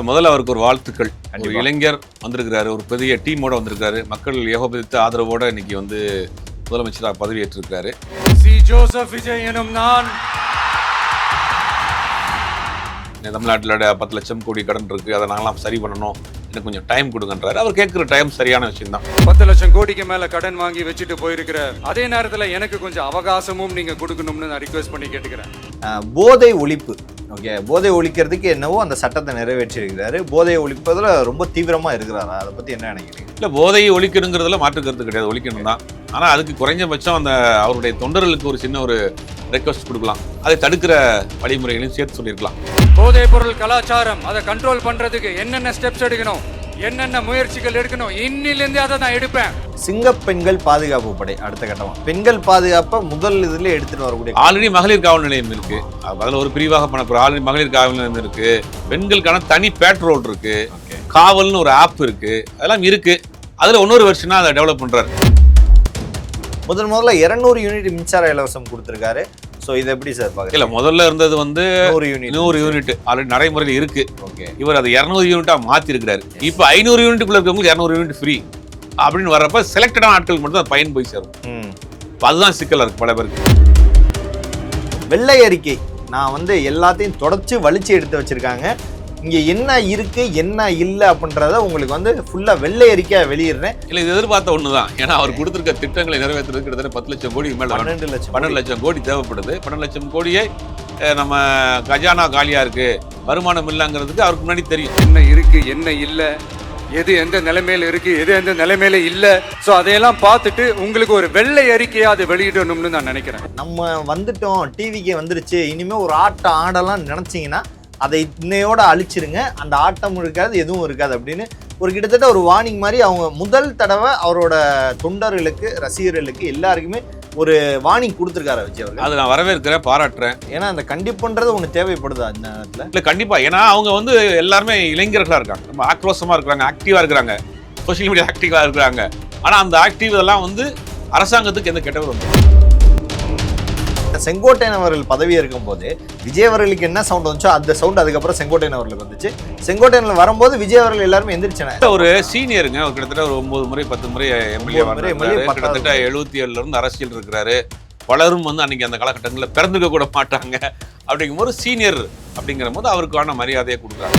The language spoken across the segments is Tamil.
முதல்ல அவருக்கு ஒரு வாழ்த்துக்கள். ஒரு இளைஞர் வந்திருக்கிறாரு, ஒரு பெரிய டீமோட வந்திருக்காரு, மக்கள் ஏகோபித்த ஆதரவோட இன்னைக்கு வந்து முதலமைச்சராக பதவி ஏற்றிருக்காரு. சி ஜோசப் விஜய் எனும் நான் தமிழ்நாட்டில் 10 லட்சம் கோடி கடன் இருக்கு, அதை நாங்களாம் சரி பண்ணணும், எனக்கு கொஞ்சம் டைம் கொடுங்கன்றாரு. அவர் கேட்குற டைம் சரியான விஷயம் தான். 10 லட்சம் கோடிக்கு மேல கடன் வாங்கி வச்சுட்டு போயிருக்கிற அதே நேரத்தில் எனக்கு கொஞ்சம் அவகாசமும் நீங்க கொடுக்கணும்னு நான் ரிக்வெஸ்ட் பண்ணி கேட்டுக்கிறேன். போதை ஒழிப்பு, ஓகே, போதை ஒழிக்கிறதுக்கு என்னவோ அந்த சட்டத்தை நிறைவேற்றிருக்கிறாரு. போதையை ஒழிப்பதில் ரொம்ப தீவிரமா இருக்கிறாரா? அதை பத்தி என்ன நினைக்கிறீங்க? இல்லை, போதையை ஒழிக்கணுங்கிறதுல மாற்று கருத்து கிடையாது, ஒழிக்கணும் தான். ஆனால் அதுக்கு குறைஞ்சபட்சம் அந்த அவருடைய தொண்டர்களுக்கு ஒரு சின்ன ஒரு ரெக்வஸ்ட் கொடுக்கலாம், அதை தடுக்கிற வழிமுறைகளையும் சேர்த்து சொல்லியிருக்கலாம். போதைப் பொருள் கலாச்சாரம் அதை கண்ட்ரோல் பண்றதுக்கு என்னென்ன ஸ்டெப்ஸ் எடுக்கணும், என்னென்ன முயற்சிகள் எடுக்கணும், இன்னிலிருந்தே அதை நான் எடுப்பேன். சிங்க பெண்கள் பாதுகாப்பு படை அடுத்த கட்டமா பெண்கள் பாதுகாப்பை முதல் இதுல எடுத்துட்டு வரக்கூடிய ஆல்ரெடி மகளிர் காவல் நிலையம் இருக்கு, அதில் ஒரு பிரிவாக பண்ண ஆல்ரெடி மகளிர் காவல் நிலையம் இருக்கு, பெண்களுக்கான தனி பேட்ரோல் இருக்கு, காவல்னு ஒரு ஆப் இருக்கு, அதெல்லாம் இருக்கு. அதுல இன்னொரு வருஷனா அதை டெவலப் பண்றாரு. முதல்ல 200 யூனிட் மின்சார இலவசம் கொடுத்திருக்காரு. ஸோ இதை எப்படி சார் பார்க்க? இல்லை, முதல்ல இருந்தது வந்து 100 யூனிட் ஆல்ரெடி நடைமுறையில் இருக்கு. ஓகே, இவர் அதை 200 யூனிட்டாக மாற்றி இருக்கிறாரு. இப்போ 500 யூனிட்டுக்குள்ள இருக்கவங்களுக்கு 200 யூனிட் ஃப்ரீ அப்படின்னு வர்றப்ப செலக்டடான ஆட்கள் மட்டும் தான் பயன் போய் சேரும். அதுதான் சிக்கலாக இருக்கு பல பேருக்கு. வெள்ளை அறிக்கை நான் வந்து எல்லாத்தையும் தொடச்சு வலிச்சு எடுத்து வச்சிருக்காங்க. இங்க என்ன இருக்கு என்ன இல்லை அப்படின்றத உங்களுக்கு வந்து ஃபுல்லா வெள்ளை அறிக்கையா வெளியிடுறேன். இல்லை, இது எதிர்பார்த்த ஒன்று தான். ஏன்னா அவர் கொடுத்துருக்க திட்டங்களை நிறைவேற்றுறது கிட்டத்தட்ட 10 லட்சம் கோடி மேலே 12 லட்சம் கோடி தேவைப்படுது. 12 லட்சம் கோடியை நம்ம கஜானா காலியா இருக்கு, வருமானம் இல்லைங்கிறதுக்கு அவருக்கு முன்னாடி தெரியும். என்ன இருக்கு என்ன இல்லை, எது எந்த நிலைமையில இருக்கு, எது எந்த நிலைமையில இல்ல. சோ அதையெல்லாம் பார்த்துட்டு உங்களுக்கு ஒரு வெள்ளை அறிக்கையா அதை வெளியிடணும்னு நான் நினைக்கிறேன். நம்ம வந்துட்டோம், டிவிக்கு வந்துருச்சு, இனிமே ஒரு ஆட்டம் ஆடலாம் நினைச்சீங்கன்னா அதை இன்னையோட அழிச்சிருங்க, அந்த ஆட்டம் இருக்காது எதுவும் இருக்காது அப்படின்னு ஒரு கிட்டத்தட்ட ஒரு வார்னிங் மாதிரி அவங்க முதல் தடவை அவரோட தொண்டர்களுக்கு ரசிகர்களுக்கு எல்லாருக்குமே ஒரு வார்னிங் கொடுத்துருக்காரு விஜய் அவர்கள். அதை நான் வரவேற்கிறேன், பாராட்டுறேன். ஏன்னா அந்த கண்டிப்புன்றது ஒன்று தேவைப்படுதா இந்த நேரத்தில்? இல்லை, கண்டிப்பா. ஏன்னா அவங்க வந்து எல்லாருமே இளைஞர்களாக இருக்காங்க, ரொம்ப ஆக்ரோஷமா இருக்கிறாங்க, ஆக்டிவா இருக்கிறாங்க, சோசியல் மீடியா ஆக்டிவா இருக்கிறாங்க. ஆனால் அந்த ஆக்டிவ் இதெல்லாம் வந்து அரசாங்கத்துக்கு எந்த கெட்டவர் வந்து செங்கோட்டையன் அவர்கள் பதவி இருக்கும் போது விஜய் அவர்களுக்கு என்ன சவுண்ட் வந்துச்சோ அந்த சவுண்ட் அதுக்கப்புறம் செங்கோட்டையன் அவர்களுக்கு வந்துச்சு. செங்கோட்டையன் வரும்போது விஜய் அவர்கள் எல்லாருமே எந்திரிச்சன. ஒரு சீனியருங்க, ஒரு கிட்டத்தட்ட ஒரு 9 முறை 10 முறை எம்எல்ஏ, கிட்டத்தட்ட 77 இருந்து அரசியல் இருக்கிறாரு. பலரும் வந்து அன்னைக்கு அந்த காலகட்டங்களில் பிறந்துக்க கூட மாட்டாங்க. அப்படிங்கும் போது சீனியர் அப்படிங்கிற போது அவருக்கான மரியாதையை கொடுக்குறாங்க.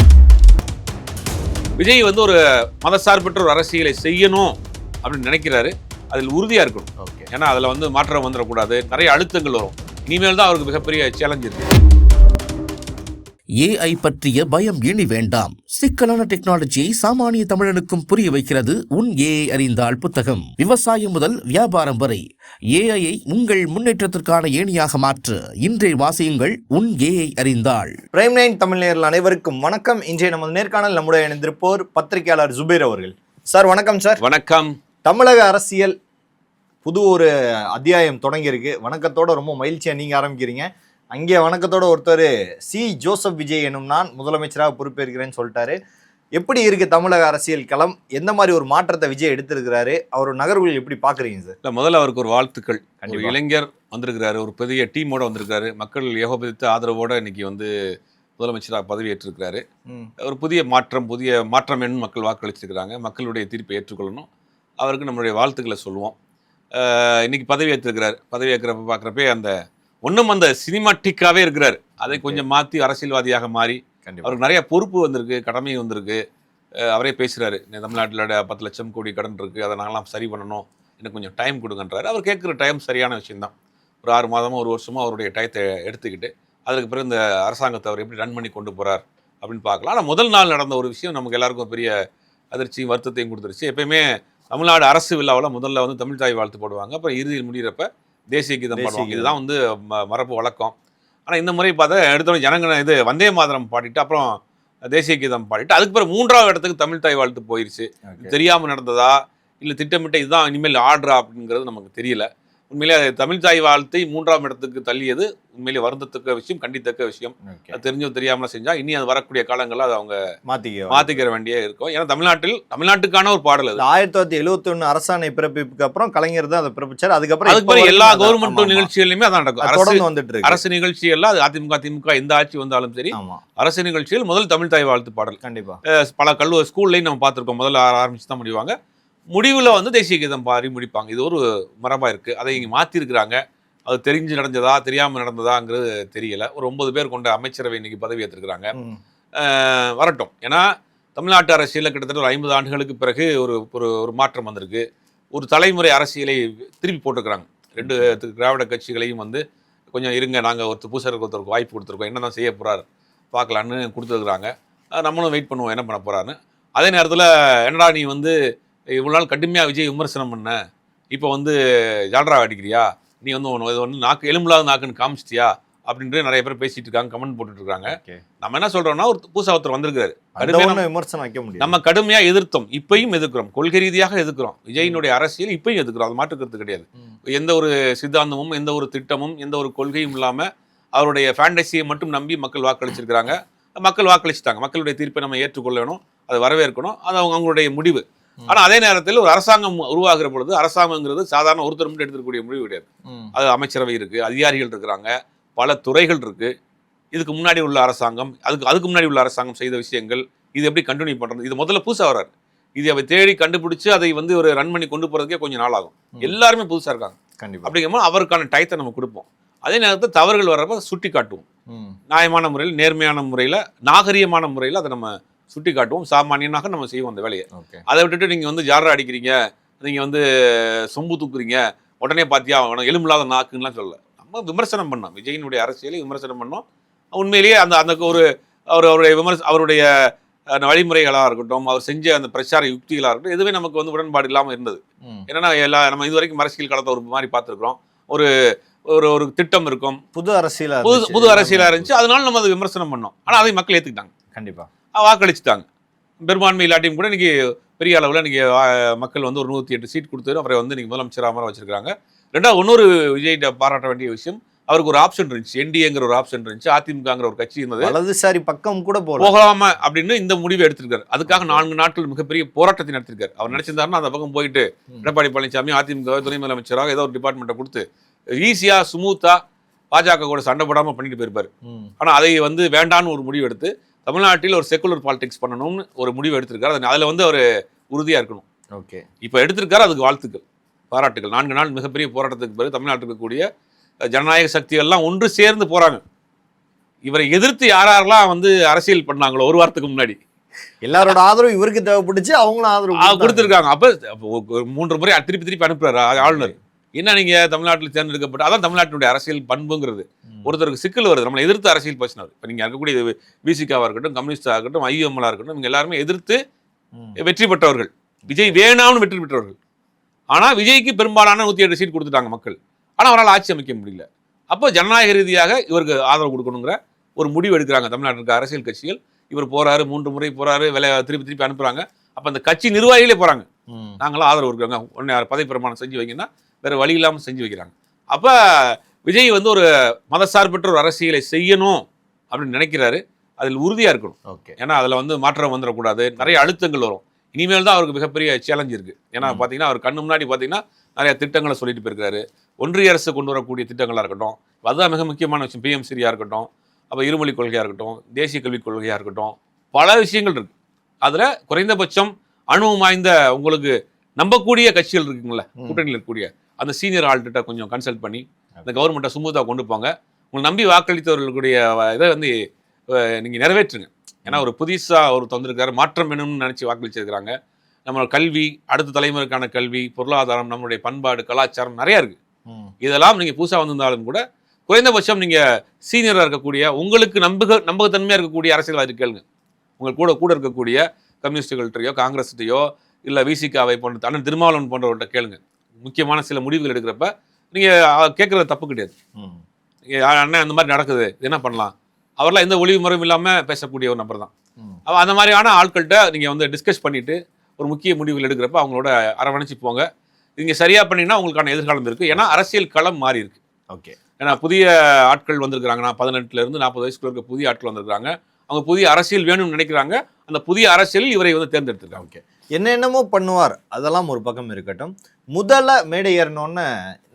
விஜய் வந்து ஒரு மதசார்பற்ற ஒரு அரசியலை செய்யணும் அப்படின்னு நினைக்கிறாரு, அதில் உறுதியா இருக்கணும். ஓகே, ஏன்னா அதில் வந்து மாற்றம் வந்துடக்கூடாது, நிறைய அழுத்தங்கள் வரும். இனிமேல் தான் அவருக்கு மிகப்பெரிய சேலஞ்ச் இருக்கு. ஏஐ பற்றிய பயம் இனி வேண்டாம். சிக்கலான டெக்னாலஜியை சாமானிய தமிழனுக்கும் புரிய வைக்கிறது உன் ஏஐ அறிந்தால் புத்தகம். விவசாயம் முதல் வியாபாரம் வரை ஏஐயை உங்கள் முன்னேற்றத்திற்கான ஏணியாக மாற்ற இன்றைய வாசியுங்கள் உன் ஏஐ அறிந்தால். பிரைம் 9 தமிழ் நேயர்கள் அனைவருக்கும் வணக்கம். இன்றைய நமது நேர்காணல் நம்முடைய இணைந்திருப்போர் பத்திரிகையாளர் ஜுபேர் அவர்கள். சார் வணக்கம். சார் வணக்கம். தமிழக அரசியல் புது ஒரு அத்தியாயம் தொடங்கியிருக்கு. வணக்கத்தோட ரொம்ப மகிழ்ச்சியா நீங்க ஆரம்பிக்கிறீங்க. அங்கே வணக்கத்தோட ஒருத்தர் சி ஜோசப் விஜய் எனும் நான் முதலமைச்சராக பொறுப்பேற்கிறேன்னு சொல்லிட்டாரு. எப்படி இருக்கு தமிழக அரசியல் களம்? எந்த மாதிரி ஒரு மாற்றத்தை விஜய் எடுத்திருக்கிறாரு? அவர் நகர்வுகள் எப்படி பாக்குறீங்க சார்? இல்லை, முதல்ல அவருக்கு ஒரு வாழ்த்துக்கள். ஒரு இளைஞர் வந்திருக்கிறாரு, ஒரு பெரிய டீமோட வந்திருக்காரு, மக்கள் ஏகோபித்த ஆதரவோட இன்னைக்கு வந்து முதலமைச்சராக பதவி ஏற்றிருக்கிறாரு. ஒரு புதிய மாற்றம் என்னும் மக்கள் வாக்களிச்சிருக்கிறாங்க. மக்களுடைய தீர்ப்பை ஏற்றுக்கொள்ளணும். அவருக்கு நம்மளுடைய வாழ்த்துக்களை சொல்லுவோம். இன்னைக்கு பதவி ஏற்றிருக்கிறார். பதவி ஏற்கிறப்ப பார்க்குறப்பே அந்த ஒன்றும் அந்த சினிமாட்டிக்காகவே இருக்கிறார். அதை கொஞ்சம் மாற்றி அரசியல்வாதியாக மாறி அவருக்கு நிறைய பொறுப்பு வந்திருக்கு, கடமை வந்திருக்கு. அவரே பேசுகிறாரு, தமிழ்நாட்டில் 10 லட்சம் கோடி கடன் இருக்குது, அதை நாங்களாம் சரி பண்ணணும், எனக்கு கொஞ்சம் டைம் கொடுங்கன்றாரு. அவர் கேட்குற டைம் சரியான விஷயம்தான். ஒரு 6 மாதமோ 1 வருஷமோ அவருடைய டயத்தை எடுத்துக்கிட்டு அதுக்கு பிறகு இந்த அரசாங்கத்தை அவர் எப்படி ரன் பண்ணி கொண்டு போகிறார் அப்படின்னு பார்க்கலாம். ஆனால் முதல் நாள் நடந்த ஒரு விஷயம் நமக்கு எல்லாருக்கும் பெரிய அதிர்ச்சியும் வருத்தத்தையும் கொடுத்துருச்சு. எப்பயுமே தமிழ்நாடு அரசு விழாவில் முதல்ல வந்து தமிழ் தாய் வாழ்த்து போடுவாங்க, அப்புறம் இறுதியில் முடிகிறப்ப தேசிய கீதம் பாடுவாங்க. இதுதான் வந்து மரபு வழக்கம். ஆனால் இந்த முறை பார்த்தா எடுத்தோடனே ஜனங்க இது வந்தே மாதரம் பாடிட்டு அப்புறம் தேசிய கீதம் பாடிட்டு அதுக்கு பிறகு 3ஆவது இடத்துக்கு தமிழ் தாய் வாழ்த்து போயிடுச்சு. தெரியாமல் நடந்ததா இல்லை திட்டமிட்ட இதுதான் இனிமேல் ஆடுறா அப்படிங்கிறது நமக்கு தெரியல. உண்மையிலே அது தமிழ் தாய் வாழ்த்தை 3ஆம் இடத்துக்கு தள்ளியது உண்மையிலே வருந்தத்தக்க விஷயம், கண்டித்தக்க விஷயம். அது தெரிஞ்சோ தெரியாமல செஞ்சா இனி அது வரக்கூடிய காலங்களில் அது அவங்க மாத்திக்கிற வேண்டிய இருக்கும். ஏன்னா தமிழ்நாட்டுக்கான ஒரு பாடல் அது. 1971 அரசாணை பிறப்பிப்புக்கு அப்புறம் கலைஞர் தான் அதை பிறப்பிச்சார். அதுக்கப்புறம் எல்லா கவர்மெண்ட் நிகழ்ச்சிகளிலுமே அதான் நடக்கும். வந்துட்டு அரசு நிகழ்ச்சிகள்ல அது அதிமுக திமுக எந்த ஆட்சி வந்தாலும் சரி, அரசு நிகழ்ச்சிகள் முதல் தமிழ் தாய் வாழ்த்து பாடல். கண்டிப்பா பல ஸ்கூல்லையும் நம்ம பார்த்திருக்கோம். முதல்ல ஆரம்பிச்சு தான் முடிவாங்க, முடிவில் வந்து தேசிய கீதம் பாடி முடிப்பாங்க. இது ஒரு மரபாக இருக்குது. அதை இங்கே மாற்றிருக்கிறாங்க. அது தெரிஞ்சு நடந்ததா தெரியாமல் நடந்ததாங்கிறது தெரியல. ஒரு 9 பேர் கொண்ட அமைச்சரவை இன்னைக்கு பதவி ஏற்றுக்கிறாங்க. வரட்டும். ஏன்னா தமிழ்நாட்டு அரசியலில் கிட்டத்தட்ட ஒரு 50 ஆண்டுகளுக்கு பிறகு ஒரு மாற்றம் வந்திருக்கு. ஒரு தலைமுறை அரசியலை திருப்பி போட்டுக்கிறாங்க. 2 திராவிட கட்சிகளையும் வந்து கொஞ்சம் இருங்க, நாங்கள் ஒருத்தருக்கு வாய்ப்பு கொடுத்துருக்கோம், என்ன தான் செய்ய போகிறார் பார்க்கலான்னு கொடுத்துருக்குறாங்க. நம்மளும் வெயிட் பண்ணுவோம் என்ன பண்ண போகிறான்னு. அதே நேரத்தில் என்னடா நீ வந்து இவ்வளோ நாள் கடுமையாக விஜய் விமர்சனம் பண்ண, இப்போ வந்து ஜால்ரா அடிக்கிறியா, நீ வந்து ஒன்று நாக்கு எலும்புலாத நாக்குன்னு காமிச்சிட்டியா அப்படின்ட்டு நிறைய பேர் பேசிட்டு இருக்காங்க, கமெண்ட் போட்டுட்டு இருக்காங்க. நம்ம என்ன சொல்றோம்னா, ஒரு புதுசா ஒருத்தர் வந்திருக்காரு, விமர்சனம் வைக்க முடியும். நம்ம கடுமையா எதிர்த்தோம், இப்பயும் எதிர்க்கிறோம், கொள்கை ரீதியாக எதிர்க்கிறோம். விஜயினுடைய அரசியல் இப்பயும் எதிர்க்கிறோம், அது மாற்றுக்கிறது கிடையாது. எந்த ஒரு சித்தாந்தமும் எந்த ஒரு திட்டமும் எந்த ஒரு கொள்கையும் இல்லாம அவருடைய ஃபேண்டசியை மட்டும் நம்பி மக்கள் வாக்களிச்சிருக்கிறாங்க. மக்கள் வாக்களிச்சிட்டாங்க. மக்களுடைய தீர்ப்பை நம்ம ஏற்றுக்கொள்ள வேணும், அதை வரவேற்கணும், அது அவங்களுடைய முடிவு. ஆனா அதே நேரத்தில் ஒரு அரசாங்கம் உருவாகிற பொழுது அரசாங்கங்கிறது சாதாரண ஒருத்தர் மட்டும் எடுத்துக்கூடிய முடிவு கிடையாது. அது அமைச்சரவை இருக்கு, அதிகாரிகள் இருக்கிறாங்க, பல துறைகள் இருக்கு. இதுக்கு முன்னாடி உள்ள அரசாங்கம், அதுக்கு முன்னாடி உள்ள அரசாங்கம் செய்த விஷயங்கள், இது எப்படி கண்டினியூ பண்றது, இது முதல்ல புதுசா வர்றாரு. இது அவை தேடி கண்டுபிடிச்சு அதை வந்து ஒரு ரன் பண்ணி கொண்டு போறதுக்கே கொஞ்சம் நாள் ஆகும். எல்லாருமே புதுசா இருக்காங்க. அப்படிங்கும்போது அவருக்கான டயத்தை நம்ம கொடுப்போம். அதே நேரத்தில் தவறுகள் வர்றப்ப சுட்டி காட்டுவோம். நியாயமான முறையில், நேர்மையான முறையில், நாகரீகமான முறையில் அதை நம்ம சுட்டி காட்டுவோம். சாமானியனாக நம்ம செய்வோம் அந்த வேலையை. அதை விட்டுட்டு நீங்க வந்து ஜாரா அடிக்கிறீங்க, நீங்க வந்து சொம்பு தூக்குறீங்க, உடனே பாத்தியா எலும்பில்லாத நாக்குலாம் சொல்லல. நம்ம விமர்சனம் பண்ணோம், விஜயினுடைய அரசியலை விமர்சனம் பண்ணோம். உண்மையிலேயே அந்த ஒரு அவருடைய வழிமுறைகளாக இருக்கட்டும், அவர் செஞ்ச அந்த பிரச்சார யுக்திகளாக இருக்கட்டும், எதுவுமே நமக்கு வந்து உடன்பாடு இல்லாமல் இருந்தது. ஏன்னா நம்ம இதுவரைக்கும் அரசியல் காலத்தை ஒரு மாதிரி பார்த்துருக்கிறோம். ஒரு திட்டம் இருக்கும், புது அரசியலா இருந்துச்சு, அதனால நம்ம அதை விமர்சனம் பண்ணோம். ஆனா அதை மக்கள் ஏத்துக்கிட்டாங்க, கண்டிப்பா வாக்களிச்சுட்டாங்க. பெரும்பான்மை இல்லாட்டியும் கூட இன்னைக்கு பெரிய அளவில் இன்னைக்கு மக்கள் வந்து ஒரு 108 சீட் கொடுத்து அவரை வந்து இன்னைக்கு முதலமைச்சராக அமர வச்சிருக்காங்க. ரெண்டாவது இன்னொரு விஜய்கிட்ட பாராட்ட வேண்டிய விஷயம், அவருக்கு ஒரு ஆப்ஷன் இருந்துச்சு, என்டிஏங்கிற ஒரு ஆப்ஷன் இருந்துச்சு, அதிமுகங்கிற ஒரு கட்சி இருந்தது, வலதுசாரி பக்கம் கூட போகலாம அப்படின்னு இந்த முடிவை எடுத்திருக்காரு. அதுக்காக 4 நாட்கள் மிகப்பெரிய போராட்டத்தை நடத்திருக்காரு. அவர் நினைச்சிருந்தாருன்னா அந்த பக்கம் போயிட்டு எடப்பாடி பழனிசாமி அதிமுக துணை முதலமைச்சராக ஏதோ ஒரு டிபார்ட்மெண்ட்டை கொடுத்து ஈஸியா ஸ்மூத்தா பாஜக கூட சண்டை போடாம பண்ணிட்டு போயிருப்பாரு. ஆனா அதை வந்து வேண்டான்னு ஒரு முடிவு எடுத்து தமிழ்நாட்டில் ஒரு செக்குலர் பாலிடிக்ஸ் பண்ணணும்னு ஒரு முடிவு எடுத்திருக்காரு. அதுல வந்து அவர் உறுதியா இருக்கணும். ஓகே, இப்போ எடுத்திருக்காரு, அதுக்கு வாழ்த்துக்கள், பாராட்டுகள். 4 நாள் மிகப்பெரிய போராட்டத்துக்கு பிறகு தமிழ்நாட்டுக்கு கூடிய ஜனநாயக சக்திகள்லாம் ஒன்று சேர்ந்து போறாங்க. இவரை எதிர்த்து யாரெல்லாம் வந்து அரசியல் பண்ணாங்களோ ஒரு வாரத்துக்கு முன்னாடி எல்லாரோட ஆதரவு இவருக்கு தேவைப்பட்டுச்சு, அவங்களும் ஆதரவு கொடுத்துருக்காங்க. அப்ப 3 முறை திருப்பி அனுப்புறாரு ஆளுநர். என்ன நீங்க தமிழ்நாட்டில் தேர்ந்தெடுக்கப்பட்ட, அதான் தமிழ்நாட்டினுடைய அரசியல் பண்புங்கிறது. ஒருத்தருக்கு சிக்கல் வருது, நம்மளை எதிர்த்து அரசியல் பேசினார். இப்போ நீங்க இருக்கக்கூடிய பிசிகாவா இருக்கட்டும், கம்யூனிஸ்டா இருக்கட்டும், ஐஎம்எல்லா இருக்கட்டும், இவங்க எல்லாருமே எதிர்த்து வெற்றி பெற்றவர்கள், விஜய் வேணாம்னு வெற்றி பெற்றவர்கள். ஆனா விஜய்க்கு பெரும்பாலான 108 சீட் கொடுத்துட்டாங்க மக்கள். ஆனா அவரால் ஆட்சி அமைக்க முடியல. அப்போ ஜனநாயக ரீதியாக இவருக்கு ஆதரவு கொடுக்கணுங்கிற ஒரு முடிவு எடுக்கிறாங்க தமிழ்நாட்டிற்கு அரசியல் கட்சிகள். இவர் போறாரு, 3 முறை போறாரு, திருப்பி அனுப்புறாங்க. அப்ப அந்த கட்சி நிர்வாகிகளே போறாங்க, நாங்களாம் ஆதரவு இருக்கிறாங்க, உடனே பதவி பிரமாணம் செஞ்சு வைங்கன்னா வேற வழி இல்லாமல் செஞ்சு வைக்கிறாங்க. அப்ப விஜய் வந்து ஒரு மதசார்பற்ற ஒரு அரசியலை செய்யணும் அப்படின்னு நினைக்கிறாரு. அதில் உறுதியா இருக்கணும். ஏன்னா அதுல வந்து மாற்றம் வந்துடக்கூடாது, நிறைய அழுத்தங்கள் வரும். இனிமேல் தான் அவருக்கு மிகப்பெரிய சேலஞ்ச் இருக்கு. ஏன்னா பாத்தீங்கன்னா அவர் கண்ணு முன்னாடி பாத்தீங்கன்னா நிறைய திட்டங்களை சொல்லிட்டு போயிருக்காரு. ஒன்றிய அரசு கொண்டு வரக்கூடிய திட்டங்களா இருக்கட்டும், அதுதான் மிக முக்கியமான விஷயம். பிஎம்சிரியா இருக்கட்டும், அப்ப இருமொழி கொள்கையா இருக்கட்டும், தேசிய கல்விக் கொள்கையா இருக்கட்டும், பல விஷயங்கள் இருக்கு. அதுல குறைந்தபட்சம் அனுபவம் வாய்ந்த உங்களுக்கு நம்பக்கூடிய கட்சிகள் இருக்குங்களா, கூட்டணியில் இருக்கக்கூடிய அந்த சீனியர் ஆள்கிட்ட கொஞ்சம் கன்சல்ட் பண்ணி இந்த கவர்மெண்ட்டை சுமூத்தாக கொண்டு போங்க. உங்களை நம்பி வாக்களித்தவர்களுடைய இதை வந்து நீங்கள் நிறைவேற்றுங்க. ஏன்னா ஒரு புதுசாக ஒரு தந்திருக்காரு, மாற்றம் வேணும்னு நினச்சி வாக்களிச்சிருக்கிறாங்க. நம்ம கல்வி, அடுத்த தலைமுறைக்கான கல்வி, பொருளாதாரம், நம்மளுடைய பண்பாடு, கலாச்சாரம் நிறையா இருக்குது. இதெல்லாம் நீங்கள் புதுசாக வந்திருந்தாலும் கூட குறைந்தபட்சம் நீங்கள் சீனியராக இருக்கக்கூடிய, உங்களுக்கு நம்பகத்தன்மையாக இருக்கக்கூடிய அரசியல்வாதி கேளுங்க. உங்களுக்கு கூட இருக்கக்கூடிய கம்யூனிஸ்டுகள்கிட்டையோ காங்கிரஸ்கிட்டையோ இல்லை விசிகாவை போன்ற அண்ணன் திருமாவளவன் போன்றவர்கிட்ட கேளுங்க. முக்கியமான சில முடிவுகள் எடுக்கிறப்ப நீங்கள் கேட்குறது தப்பு கிடையாது. அண்ணன் அந்த மாதிரி நடக்குது, என்ன பண்ணலாம், அவரெல்லாம் எந்த ஒளிவு முறையும் இல்லாமல் பேசக்கூடிய ஒரு நபர் தான். அந்த மாதிரியான ஆட்கள்கிட்ட நீங்கள் வந்து டிஸ்கஸ் பண்ணிவிட்டு ஒரு முக்கிய முடிவுகள் எடுக்கிறப்ப அவங்களோட அரவணைச்சு போங்க. நீங்க சரியா பண்ணீங்கன்னா உங்களுக்கான எதிர்காலம் இருக்கு. ஏன்னா அரசியல் களம் மாறி இருக்கு. ஓகே. ஏன்னா புதிய ஆட்கள் வந்திருக்கிறாங்க. நான் 18 இருந்து 40 வயசுக்குள்ள இருக்க புதிய ஆட்கள் வந்திருக்காங்க. அவங்க புதிய அரசியல் வேணும்னு நினைக்கிறாங்க. அந்த புதிய அரசியலில் இவரை வந்து தேர்ந்தெடுத்திருக்காங்க. ஓகே. என்னென்னமோ பண்ணுவார், அதெல்லாம் ஒரு பக்கம் இருக்கட்டும். முதல்ல மேடை ஏறினோன்னு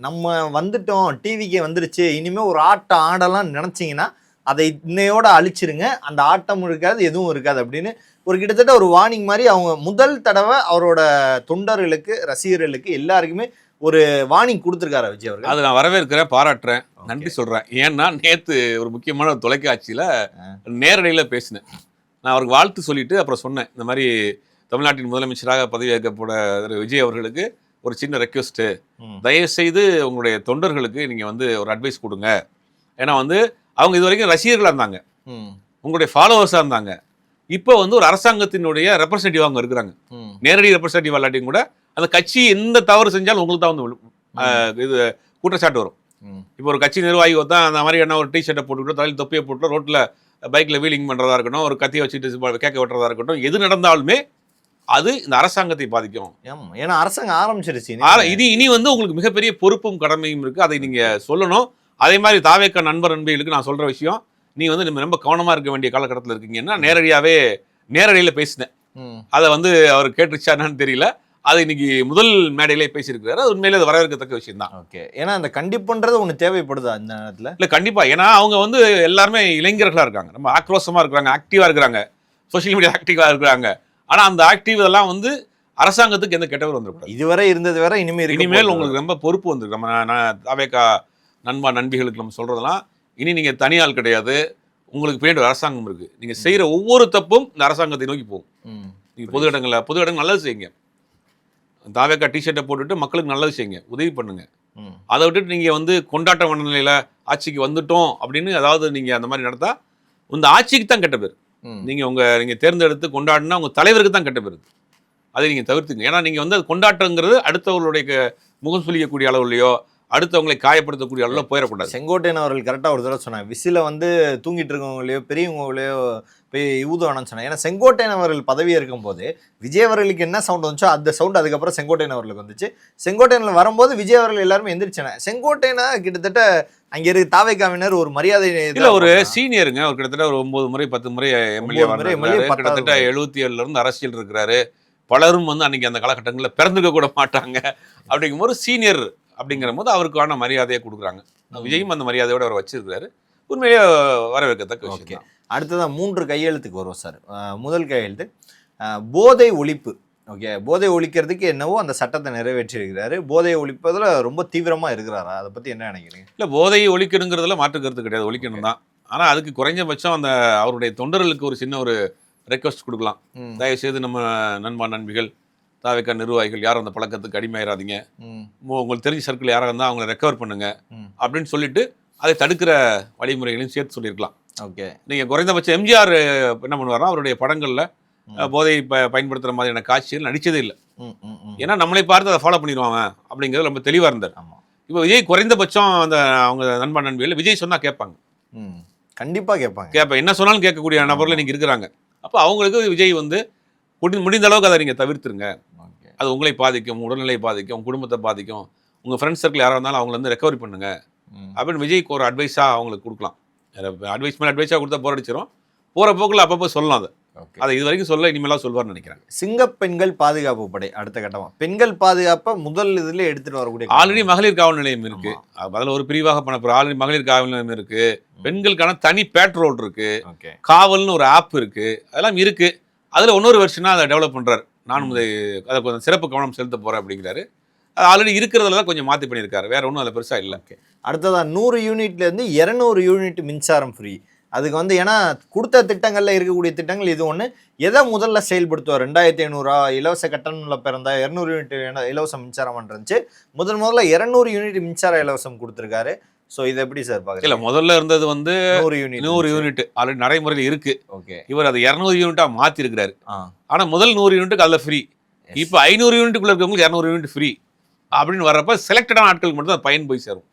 நம்ம வந்துட்டோம், டிவிக்கே வந்துருச்சு, இனிமேல் ஒரு ஆட்டம் ஆடலாம் நினச்சிங்கன்னா அதை இன்னையோட அழிச்சிருங்க, அந்த ஆட்டம் இருக்காது எதுவும் இருக்காது அப்படின்னு ஒரு கிட்டத்தட்ட ஒரு வார்னிங் மாதிரி அவங்க முதல் தடவை அவரோட தொண்டர்களுக்கு, ரசிகர்களுக்கு எல்லாருக்குமே ஒரு வார்னிங் கொடுத்துருக்காரு விஜய் அவர்கள். அதை நான் வரவேற்கிறேன், பாராட்டுறேன், நன்றி சொல்கிறேன். ஏன்னா நேற்று ஒரு முக்கியமான தொலைக்காட்சியில் நேரடியில் பேசினேன். நான் அவருக்கு வாழ்த்து சொல்லிட்டு அப்புறம் சொன்னேன், இந்த மாதிரி தமிழ்நாட்டின் முதலமைச்சராக பதவியேற்கப்பட விஜய் அவர்களுக்கு ஒரு சின்ன ரெக்வெஸ்ட்டு, தயவுசெய்து உங்களுடைய தொண்டர்களுக்கு நீங்கள் வந்து ஒரு அட்வைஸ் கொடுங்க. ஏன்னா வந்து அவங்க இது வரைக்கும் ரசிகர்களாக இருந்தாங்க, உங்களுடைய ஃபாலோவர்ஸாக இருந்தாங்க. இப்போ வந்து ஒரு அரசாங்கத்தினுடைய ரெப்ரஸன்டேட்டிவ் அவங்க இருக்கிறாங்க. நேரடி ரெப்ரஸன்டேட்டிவ் இல்லாட்டியும் கூட அந்த கட்சி எந்த தவறு செஞ்சாலும் உங்களுக்கு தான் வந்து இது குற்றச்சாட்டு வரும். இப்போ ஒரு கட்சி நிர்வாகி தான் அந்த மாதிரி என்ன ஒரு டிஷர்ட்டை போட்டுக்கிட்டோ தலையில் தொப்பியை போட்டு ரோட்டில் பைக்கில் வீலிங் பண்ணுறதா இருக்கட்டும், ஒரு கத்தியை வச்சுட்டு கேட்க வெட்டுறதா இருக்கட்டும், எது நடந்தாலுமே அது இந்த அரசாங்கத்தை பாதிக்கும். ஏன்னா அரசாங்கம் ஆரம்பிச்சிருச்சு. இனி வந்து உங்களுக்கு மிகப்பெரிய பொறுப்பும் கடமையும் இருக்குது, அதை நீங்கள் சொல்லணும். அதே மாதிரி தாவேக்கா நண்பர் நண்பிகளுக்கு நான் சொல்கிற விஷயம், நீ வந்து நம்ம ரொம்ப கவனமாக இருக்க வேண்டிய காலகட்டத்தில் இருக்கீங்கன்னா நேரடியில் பேசினேன். அதை வந்து அவர் கேட்டுருச்சா என்னன்னு தெரியல. அது இன்னைக்கு முதல் மேடையிலே பேசியிருக்கிறாரு. அது உண்மையிலே அது வரவேற்கத்தக்க விஷயம் தான். ஓகே. ஏன்னா அந்த கண்டிப்புன்றது ஒன்று தேவைப்படுதா இந்த நேரத்தில்? இல்லை, கண்டிப்பாக. ஏன்னா அவங்க வந்து எல்லாருமே இளைஞர்களாக இருக்காங்க, ரொம்ப ஆக்ரோஷமாக இருக்கிறாங்க, ஆக்டிவாக இருக்கிறாங்க, சோஷியல் மீடியா ஆக்டிவாக இருக்கிறாங்க. ஆனால் அந்த ஆக்டிவ் இதெல்லாம் வந்து அரசாங்கத்துக்கு எந்த கெட்டவர் வந்துருக்கூடாது. இதுவரை இருந்தது வேற, இனிமேல் உங்களுக்கு ரொம்ப பொறுப்பு வந்துருக்கு. நம்ம தாவேக்கா நண்பா நண்பிகளுக்கு நம்ம சொல்கிறதெல்லாம், இனி நீங்கள் தனியால் கிடையாது, உங்களுக்கு பின்னாடி ஒரு அரசாங்கம் இருக்குது. நீங்கள் செய்கிற ஒவ்வொரு தப்பும் இந்த அரசாங்கத்தை நோக்கி போகும். நீங்கள் பொது இடங்கள் நல்லது செய்யுங்க. தாவேக்கா டிஷர்ட்டை போட்டுட்டு மக்களுக்கு நல்லது செய்யுங்க, உதவி பண்ணுங்க. அதை விட்டுட்டு நீங்கள் வந்து கொண்டாட்ட மனநிலையில் ஆட்சிக்கு வந்துட்டோம் அப்படின்னு அதாவது நீங்கள் அந்த மாதிரி நடத்தா இந்த ஆட்சிக்கு தான் கெட்ட பேர். நீங்கள் தேர்ந்தெடுத்து கொண்டாடினா உங்கள் தலைவருக்கு தான் கெட்ட பேர். அதை நீங்கள் தவிர்த்துங்க. ஏன்னா நீங்கள் வந்து அது கொண்டாட்டங்கிறது அடுத்தவர்களுடைய முகம் சொல்லிக்கக்கூடிய அளவுலையோ அடுத்தவங்களை காயப்படுத்தக்கூடிய அளவில் போயிடக்கூடாது. செங்கோட்டையன் அவர்கள் கரெக்டாக ஒரு தடவை சொன்னாங்க, விசில வந்து தூங்கிட்டு இருக்கவங்களையோ பெரியவங்களையோ போய் ஊதுவானு சொன்னாங்க. ஏன்னா செங்கோட்டையன் அவர்கள் பதவி இருக்கும் போது விஜய் அவர்களுக்கு என்ன சவுண்ட் வந்துச்சோ அந்த சவுண்ட் அதுக்கப்புறம் செங்கோட்டையன் அவர்களுக்கு வந்துச்சு. செங்கோட்டையனில் வரும்போது விஜய் அவர்கள் எல்லாருமே எந்திரிச்சாங்க. செங்கோட்டையனா கிட்டத்தட்ட அங்கே இருக்கு தாவேக்காவினர் ஒரு மரியாதை இல்லை, ஒரு சீனியருங்க. ஒரு கிட்டத்தட்ட ஒரு 9 முறை 10 முறை எம்எல்ஏ, கிட்டத்தட்ட 77 அரசியல் இருக்கிறாரு. பலரும் வந்து அன்னைக்கு அந்த காலகட்டங்களில் பிறந்துக்க கூட மாட்டாங்க. அப்படிங்கும் போது சீனியர் அப்படிங்கிற போது அவருக்கான மரியாதையை கொடுக்குறாங்க. விஜயும் அந்த மரியாதையோடு அவர் வச்சிருக்கிறாரு. உண்மையிலேயே வரவேற்கத்தக்க விஷயம். அடுத்ததான் 3 கையெழுத்துக்கு வரும் சார். முதல் கையெழுத்து போதை ஒழிப்பு. ஓகே, போதை ஒழிக்கிறதுக்கு என்னவோ அந்த சட்டத்தை நிறைவேற்றியிருக்கிறாரு. போதையை ஒழிப்பதில் ரொம்ப தீவிரமாக இருக்கிறாரா? அதை பற்றி என்ன நினைக்கிறீங்க? இல்லை, போதையை ஒழிக்கணுங்கிறதுல மாற்று கருத்து கிடையாது, ஒழிக்கணும் தான். ஆனால் அதுக்கு குறைஞ்சபட்சம் அந்த அவருடைய தொண்டர்களுக்கு ஒரு சின்ன ஒரு ரெக்வஸ்ட் கொடுக்கலாம். தயவுசெய்து நம்ம நண்பா நண்பிகள் தாவேக்கா நிர்வாகிகள் யாரும் அந்த பழக்கத்துக்கு அடிமையாயிராதீங்க, உங்களுக்கு தெரிஞ்ச சர்க்கிள் யாராக இருந்தால் அவங்களை ரெக்கவர் பண்ணுங்க அப்படின்னு சொல்லிட்டு அதை தடுக்கிற வழிமுறைகளையும் சேர்த்து சொல்லியிருக்கலாம். ஓகே. நீங்கள் குறைந்தபட்சம் எம்ஜிஆர் என்ன பண்ணுவார்னா அவருடைய படங்களில் போதையை பயன்படுத்துகிற மாதிரியான காட்சிகள் நடித்ததே இல்லை. ஏன்னா நம்மளை பார்த்து அதை ஃபாலோ பண்ணிடுவாங்க அப்படிங்கிறது ரொம்ப தெளிவாக இருந்தார். இப்போ விஜய் குறைந்தபட்சம் அந்த அவங்க நண்பா நண்பிகள் விஜய் சொன்னால் கேட்பாங்க, கண்டிப்பாக கேட்பாங்க. என்ன சொன்னாலும் கேட்கக்கூடிய நபர்கள் நீங்கள் இருக்கிறாங்க. அப்போ அவங்களுக்கு விஜய் வந்து முடிந்த அளவுக்கு அதை நீங்கள் தவிர்த்துருங்க. அது உங்களை பாதிக்கும், உடல்நிலை பாதிக்கும், உங்கள் குடும்பத்தை பாதிக்கும், உங்கள் ஃப்ரெண்ட்ஸ் சர்க்கிள் யாராக இருந்தாலும் அவங்கள வந்து ரெக்கவரி பண்ணுங்க அப்படின்னு விஜய்க்கு ஒரு அட்வைஸாக அவங்களுக்கு கொடுக்கலாம். அட்வைஸ் மேலே அட்வைஸாக கொடுத்தா போர் அடிச்சிடும். போகிற போக்கில் அப்பப்போ சொல்லலாம். அதை இது வரைக்கும் சொல்ல இனிமேலாம் சொல்வார்னு நினைக்கிறேன். சிங்கப்பெண்கள் பாதுகாப்பு படை அடுத்த கட்டமாக பெண்கள் பாதுகாப்பை முதல் இதில் எடுத்துகிட்டு வரக்கூடிய ஆல்ரெடி மகளிர் காவல் நிலையம் இருக்குது, அதில் ஒரு பிரிவாக பண்ண ஆல்ரெடி மகளிர் காவல் நிலையம் இருக்குது. பெண்களுக்கான தனி பேட்ரோல் இருக்குது, காவல்னு ஒரு ஆப் இருக்குது, அதெல்லாம் இருக்குது. அதில் இன்னொரு வருஷனாக அதை டெவலப் பண்ணுறாரு. நானும் அதை கொஞ்சம் சிறப்பு கவனம் செலுத்த போகிறேன் அப்படிங்கிறாரு. அது ஆல்ரெடி இருக்கிறதுல தான் கொஞ்சம் மாற்றி பண்ணியிருக்காரு, வேறு ஒன்றும் அதில் பெருசாக இல்லை. அடுத்ததான் 100 யூனிட்லேருந்து 200 யூனிட் மின்சாரம் ஃப்ரீ. அதுக்கு வந்து ஏன்னா கொடுத்த திட்டங்களில் இருக்கக்கூடிய திட்டங்கள் இது ஒன்று. எதை முதல்ல செயல்படுத்துவார்? 2500 இலவச கட்டணத்தில் பிறந்த 200 யூனிட் இலவச மின்சாரம் இருந்துச்சு. முதல்ல 200 யூனிட் மின்சார இலவசம் கொடுத்துருக்காரு. ஸோ இதை எப்படி சார் பார்க்குறீங்க? இல்லை, முதல்ல இருந்தது வந்து 100 யூனிட் ஆல்ரெடி நடைமுறையில் இருக்குது. ஓகே, இவர் அதை 200 யூனிட்டாக மாற்றிருக்கிறாரு. ஆனால் முதல் 100 யூனிட்டுக்கு அதில் ஃப்ரீ. இப்போ 500 யூனிட்டுக்குள்ள இருக்கவங்களுக்கு 200 யூனிட் ஃப்ரீ அப்படின்னு வர்றப்ப செலக்டடான ஆட்களுக்கு மட்டும் அது பயன் போய் சேரும்.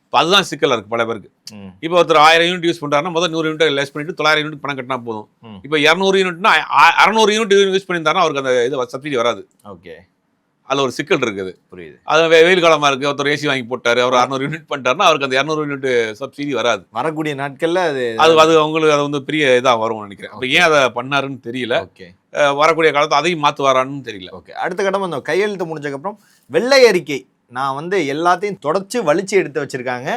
இப்போ அதுதான் சிக்கலாக இருக்குது பல பேருக்கு. இப்போ ஒருத்தர் 1000 யூனிட் யூஸ் பண்ணுறாருன்னா முதல் 100 யூனிட்டை லெஸ் பண்ணிட்டு 900 யூனிட் பணம் கட்டினா போதும். இப்போ 200 யூனிட்னா 600 யூனிட் யூஸ் பண்ணியிருந்தாருன்னா அவருக்கு அந்த இது சப்சிடி வராது. ஓகே, அதில் ஒரு சிக்கல் இருக்குது. புரியுது. அது வெயில் காலமாக இருக்குது, ஒருத்தர் ஏசி வாங்கி போட்டார், அவர் 600 யூனிட் பண்ணிட்டாருன்னா அவருக்கு அந்த 200 யூனிட் சப்சிடி வராது. வரக்கூடிய நாட்கள்ல அது அது அவங்களுக்கு அது வந்து பெரிய இதாக வரும்னு நினைக்கிறேன். அப்போ ஏன் அதை பண்ணாருன்னு தெரியல. ஓகே. வரக்கூடிய காலத்தை அதையும் மாற்றுவாரான்னு தெரியல. ஓகே. அடுத்த கட்டம் அந்த கையெழுத்து முடிஞ்சதுக்கப்புறம் வெள்ளை அறிக்கை நான் வந்து எல்லாத்தையும் தொடச்சு வலிச்சு எடுத்து வச்சிருக்காங்க,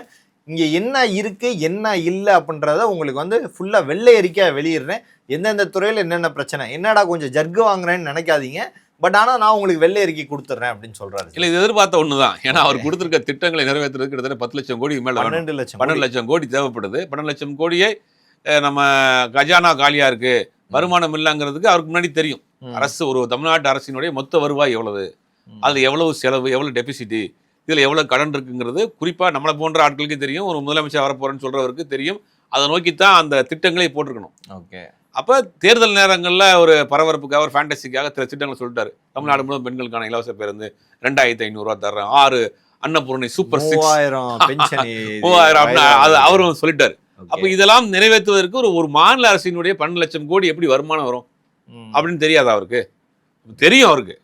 இங்கே என்ன இருக்கு என்ன இல்லை அப்படின்றத உங்களுக்கு வந்து ஃபுல்லாக வெள்ளை அறிக்கையாக வெளியிடுறேன், எந்தெந்த துறையில் என்னென்ன பிரச்சனை, என்னடா கொஞ்சம் ஜர்கு வாங்குறேன்னு நினைக்காதீங்க, பட் ஆனால் நான் உங்களுக்கு வெள்ளை அறிக்கை கொடுத்துட்றேன் அப்படின்னு சொல்கிறாரு. இல்லை, இது எதிர்பார்த்த ஒன்று தான். ஏன்னா அவர் கொடுத்துருக்க திட்டங்களை நிறைவேற்றுறதுக்கு கிட்டத்தட்ட 10 லட்சம் கோடி மேலே 12 லட்சம் கோடி தேவைப்படுது. 12 லட்சம் கோடியை நம்ம கஜானா காலியாக இருக்குது, வருமானம் இல்லைங்கிறதுக்கு அவருக்கு முன்னாடி தெரியும். அரசு ஒரு தமிழ்நாட்டு அரசினுடைய மொத்த வருவாய் எவ்வளவு, அதில் எவ்வளவு செலவு, எவ்வளோ டெபிசிட்டி, இதில் எவ்வளோ கடன் இருக்குங்கிறது குறிப்பாக நம்மளை போன்ற ஆட்களுக்கு தெரியும், ஒரு முதலமைச்சர் வரப்போறேன்னு சொல்கிறவருக்கு தெரியும். அதை நோக்கித்தான் அந்த திட்டங்களை போட்டிருக்கணும். ஓகே. அப்போ தேர்தல் நேரங்களில் ஒரு பரபரப்புக்காக ஒரு ஃபேண்டசிக்காக சில திட்டங்கள் சொல்லிட்டாரு. தமிழ்நாடு முழுவதும் பெண்களுக்கான இலவச பேருந்து 2500 ரூபா தர்றேன், 6 அன்னபூர்ணை சூப்பர் 3000 அது அவரும் சொல்லிட்டாரு. அப்போ இதெல்லாம் நிறைவேற்றுவதற்கு ஒரு மாநில அரசினுடைய 12 லட்சம் கோடி எப்படி வருமானம் வரும் அப்படின்னு தெரியாது அவருக்கு, தெரியும் அவருக்கு.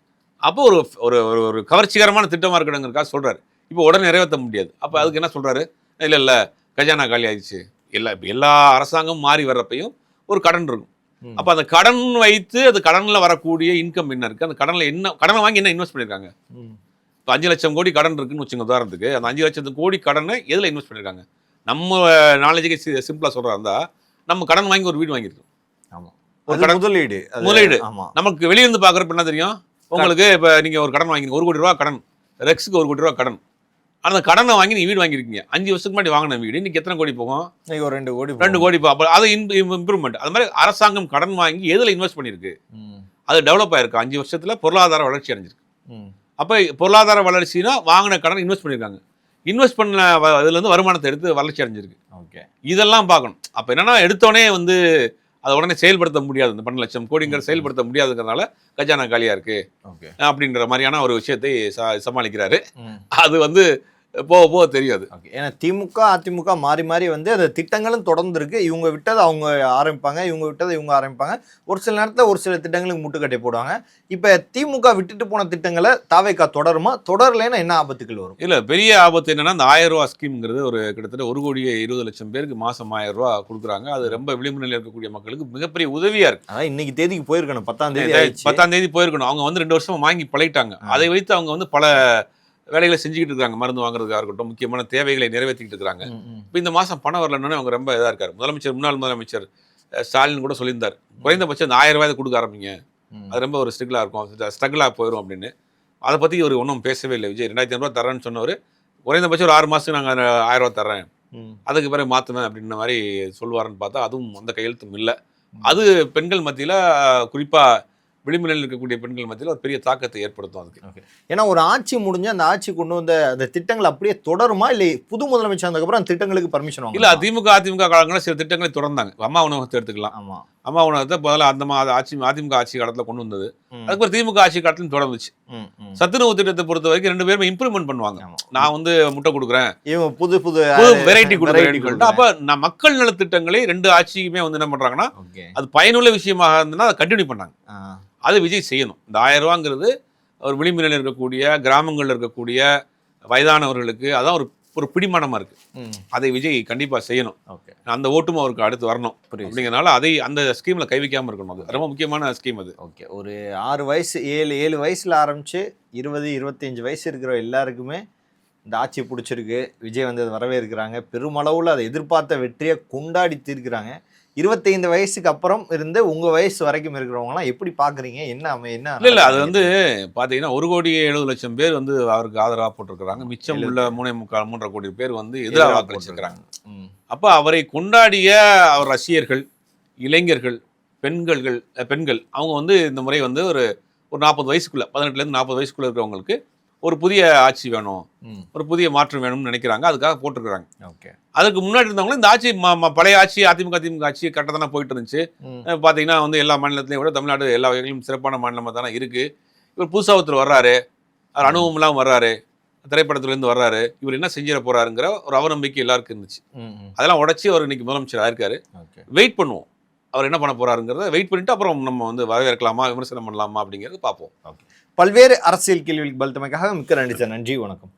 அப்போ ஒரு ஒரு கவர்ச்சிகரமான திட்டமாக இருக்கணுங்கிறக்காக சொல்கிறாரு. இப்போ உடனே நிறைவேற்ற முடியாது. அப்போ அதுக்கு என்ன சொல்கிறாரு, இல்லை கஜானா காலி ஆயிடுச்சு. எல்லா அரசாங்கமும் மாறி வர்றப்பையும் ஒரு கடன் இருக்கும். அப்போ அந்த கடன் வைத்து அது கடனில் வரக்கூடிய இன்கம் என்ன இருக்குது, அந்த கடனை வாங்கி என்ன இன்வெஸ்ட் பண்ணியிருக்காங்க. இப்போ 5 லட்சம் கோடி கடன் இருக்குன்னு வச்சுங்க உதாரணத்துக்கு. அந்த 5 லட்சம் கோடி கடனை எதில் இன்வெஸ்ட் பண்ணியிருக்காங்க? நம்ம நாலேஜுக்கு சிம்பிளாக சொல்கிறா இருந்தால் நம்ம கடன் வாங்கி ஒரு வீடு வாங்கியிருக்கோம். ஆமாம், ஒரு முதலீடு. நமக்கு வெளியிருந்து பார்க்குறப்ப என்ன தெரியும் உங்களுக்கு, இப்போ நீங்கள் ஒரு கடன் வாங்கிங்க, 1 கோடி ரூபா கடன், ரெக்ஸுக்கு 1 கோடி ரூபா கடன். அந்த கடனை வாங்கி நீங்கள் வீடு வாங்கியிருக்கீங்க. 5 வருஷத்துக்கு முன்னாடி வாங்கின வீடு இன்னைக்கு எத்தனை கோடி போகும்? 2 கோடி. 2 கோடி போகும். அப்போ அது இம்ப்ரூவ்மெண்ட். அது மாதிரி அரசாங்கம் கடன் வாங்கி எதில் இன்வெஸ்ட் பண்ணியிருக்கு, அது டெவலப் ஆயிருக்கு. 5 வருஷத்தில் பொருளாதார வளர்ச்சி அடைஞ்சிருக்கு. அப்போ பொருளாதார வளர்ச்சினா வாங்கின கடன் இன்வெஸ்ட் பண்ணியிருக்காங்க, இன்வெஸ்ட் பண்ண இதுலேருந்து வருமானத்தை எடுத்து வளர்ச்சி அடைஞ்சிருக்கு. ஓகே. இதெல்லாம் பார்க்கணும். அப்போ என்னன்னா எடுத்தோடனே வந்து அதை உடனே செயல்படுத்த முடியாது. இந்த 12 லட்சம் கோடிங்கிற செயல்படுத்த முடியாதுங்கிறதுனால கஜானா காலியாக இருக்குது அப்படின்ற மாதிரியான ஒரு விஷயத்தை சமாளிக்கிறாரு. அது வந்து போக போக தெரியாது. ஓகே. ஏன்னா திமுக அதிமுக மாறி மாறி வந்து அந்த திட்டங்களும் தொடர்ந்து இருக்கு. இவங்க விட்டதை அவங்க ஆரம்பிப்பாங்க, இவங்க விட்டதை இவங்க ஆரம்பிப்பாங்க. ஒரு சில நேரத்தில் ஒரு சில திட்டங்களுக்கு முட்டுக்கட்டை போடுவாங்க. இப்போ திமுக விட்டுட்டு போன திட்டங்களை தாவேக்கா தொடருமா, தொடரலைன்னா என்ன ஆபத்துக்கள் வரும்? இல்லை, பெரிய ஆபத்து என்னன்னா இந்த 1000 ரூபா ஸ்கீம்ங்கிறது ஒரு கிட்டத்தட்ட 1,20,00,000 பேருக்கு மாதம் 1000 ரூபா கொடுக்குறாங்க. அது ரொம்ப விளிம்பு நிலையில் இருக்கக்கூடிய மக்களுக்கு மிகப்பெரிய உதவியாக இருக்கு. அதான் இன்னைக்கு தேதிக்கு போயிருக்கணும், 10ஆம் தேதி போயிருக்கணும். அவங்க வந்து 2 வருஷமா வாங்கி பழகிட்டாங்க. அதை வைத்து அவங்க வந்து பல வேலைகளை செஞ்சுக்கிட்டு இருக்காங்க. மருந்து வாங்குறதுக்காக இருக்கட்டும், முக்கியமான தேவைகளை நிறைவேற்றிக்கிட்டு இருக்காங்க. இப்போ இந்த மாதம் பணம் வரலன்னு அவங்க ரொம்ப இதாக இருக்காரு. முன்னாள் முதலமைச்சர் ஸ்டாலின் கூட சொல்லியிருந்தார், குறைந்தபட்சம் இந்த 1000 ரூபாய் கொடுக்க ஆரம்பிங்க, அது ரொம்ப ஒரு ஸ்ட்ரகிளாக போயிடும் அப்படின்னு. அதை பற்றி ஒரு ஒன்றும் பேசவே இல்லை. விஜய் 2500 ரூபா தரேன்னு சொன்னவர், குறைந்தபட்சம் ஒரு 6 மாதத்துக்கு நாங்கள் 1000 ரூபா தர்றேன், அதுக்கு பிறகு மாற்றுவேன் அப்படின்ற மாதிரி சொல்லுவாருன்னு பார்த்தா அதுவும் அந்த கையெழுத்தும் இல்லை. அது பெண்கள் மத்தியில், குறிப்பாக விளிம்புநிலையில் இருக்கக்கூடிய பெண்கள் மத்தியில் ஒரு பெரிய தாக்கத்தை ஏற்படுத்தும் அதுக்கு. ஏன்னா ஒரு ஆட்சி முடிஞ்சு அந்த ஆட்சி கொண்டு வந்த அந்த திட்டங்கள் அப்படியே தொடருமா, இல்லை புது முதலமைச்சர் வந்ததுக்கப்புறம் அந்த திட்டங்களுக்கு பர்மிஷன் வாங்க? இல்லை, அதிமுக காலங்களில் சில திட்டங்களை தொடர்ந்தாங்க. அம்மா உணவகத்தை எடுத்துக்கலாம். ஆமாம், அம்மா உணவகத்தை முதல்ல அதிமுக ஆட்சி காலத்தில் கொண்டு வந்தது. அதுக்கப்புறம் திமுக ஆட்சி காலத்திலும் தொடர்ந்துச்சு. சத்துணவு திட்டத்தை பொறுத்த வரைக்கும் 2 பேருமே இம்ப்ரூவ்மெண்ட் பண்ணுவாங்க. நான் வந்து முட்டை கொடுக்குறேன், இவங்க புது வெரைட்டி கொடுக்குறேன். அப்போ நான் மக்கள் நல திட்டங்களை 2 ஆட்சியுமே வந்து என்ன பண்றாங்கன்னா, அது பயனுள்ள விஷயமாக இருந்ததுன்னா அதை கண்டினியூ பண்ணாங்க. அதை விஜய் செய்யணும். இந்த 1000 ரூபாங்கிறது ஒரு விளிம்பு நிலையில் இருக்கக்கூடிய கிராமங்களில் இருக்கக்கூடிய வயதானவர்களுக்கு அதான் ஒரு பிடிமானமாக இருக்குது. அதை விஜய் கண்டிப்பாக செய்யணும். அந்த ஓட்டும் அவருக்கு அடுத்து வரணும் அப்படிங்கிறதுனால அதை அந்த ஸ்கீமில் கை வைக்காமல் இருக்கணும். அது ரொம்ப முக்கியமான ஸ்கீம் அது. ஓகே. ஒரு 6 வயசு 7 வயசில் ஆரம்பித்து 20-25 வயசு இருக்கிற எல்லாருக்குமே இந்த ஆட்சி பிடிச்சிருக்கு. விஜய் வந்து வரவேற்கிறாங்க. பெருமளவில் அதை எதிர்பார்த்த வெற்றியை கொண்டாடி தீர்க்கிறாங்க. 25 வயசுக்கு அப்புறம் இருந்து உங்கள் வயசு வரைக்கும் இருக்கிறவங்களாம் எப்படி பார்க்குறீங்க? என்ன இல்லை, அது வந்து பார்த்தீங்கன்னா 1,70,00,000 பேர் வந்து அவருக்கு ஆதரவாக போட்டிருக்கிறாங்க. மிச்சம் உள்ள 3.25 கோடி பேர் வந்து எதிராக வாக்களிச்சிருக்கிறாங்க. அப்போ அவரை கொண்டாடிய அவர் ரசிகர்கள், இளைஞர்கள், பெண்கள் அவங்க வந்து இந்த முறை வந்து ஒரு 40 வயசுக்குள்ள, 18லேருந்து 40 வயசுக்குள்ள இருக்கிறவங்களுக்கு ஒரு புதிய ஆட்சி வேணும், ஒரு புதிய மாற்றம் வேணும்னு நினைக்கிறாங்க. அதுக்காக போட்டுருக்காங்க. ஓகே. அதுக்கு முன்னாடி இருந்தவங்களும் இந்த ஆட்சி பழைய ஆட்சி அதிமுக ஆட்சி கரெக்டாக தானே போயிட்டு இருந்துச்சு. பார்த்தீங்கன்னா வந்து எல்லா மாநிலத்திலையும் விட தமிழ்நாடு எல்லா வகையிலும் சிறப்பான மாநிலமாக தானே இருக்குது. இவர் புதுசாக ஒருத்தர் வர்றாரு, அவர் அனுபவம் இல்லாமல் வர்றாரு, திரைப்படத்துலேருந்து வர்றாரு, இவர் என்ன செஞ்சிட போறாருங்கிற ஒரு அவநம்பிக்கை எல்லாருக்கும் இருந்துச்சு. அதெல்லாம் உடச்சி அவர் இன்னைக்கு முதலமைச்சர் ஆயிருக்காரு. வெயிட் பண்ணுவோம். அவர் என்ன பண்ண போறாருங்கிறத வெயிட் பண்ணிட்டு அப்புறம் நம்ம வந்து வரவேற்கலாமா விமர்சனம் பண்ணலாமா அப்படிங்கிறது பார்ப்போம். பல்வேறு அரசியல் கேள்விகளுக்கு பலத்தமைக்காக மிக்க நன்றி சார். நன்றி, வணக்கம்.